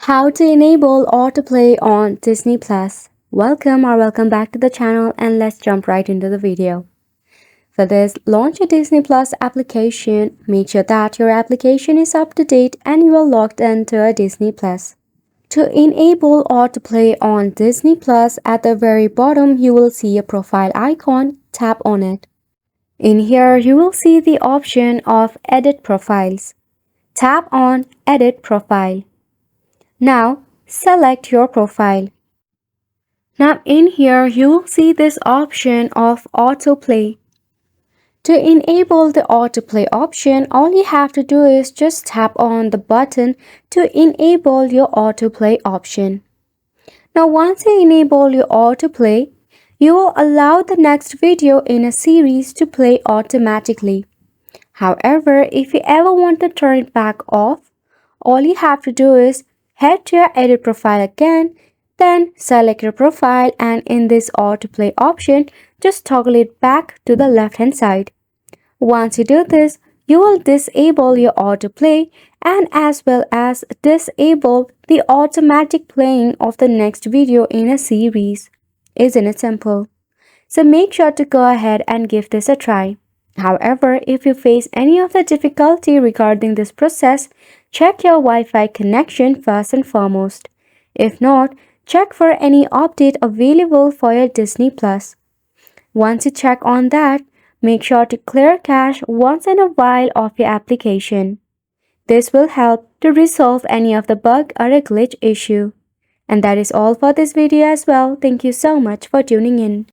How to enable autoplay on Disney Plus. Welcome back to the channel, and let's jump right into the video. For this, launch a Disney Plus application. Make sure that your application is up to date and you are logged into a Disney Plus. To enable autoplay on Disney Plus, at the very bottom you will see a profile icon. Tap on it. In here you will see the option of Edit Profiles. Tap on Edit Profile. Now, select your profile. Now in here, you will see this option of autoplay. To enable the autoplay option, all you have to do is just tap on the button to enable your autoplay option. Now once you enable your autoplay, you will allow the next video in a series to play automatically. However, if you ever want to turn it back off, all you have to do is head to your edit profile again, then select your profile, and in this autoplay option, just toggle it back to the left hand side. Once you do this, you will disable your autoplay and as well as disable the automatic playing of the next video in a series. Isn't it simple? So make sure to go ahead and give this a try. However, if you face any of the difficulty regarding this process, check your Wi-Fi connection first and foremost. If not, check for any update available for your Disney Plus. Once you check on that, make sure to clear cache once in a while of your application. This will help to resolve any of the bug or a glitch issue. And that is all for this video as well. Thank you so much for tuning in.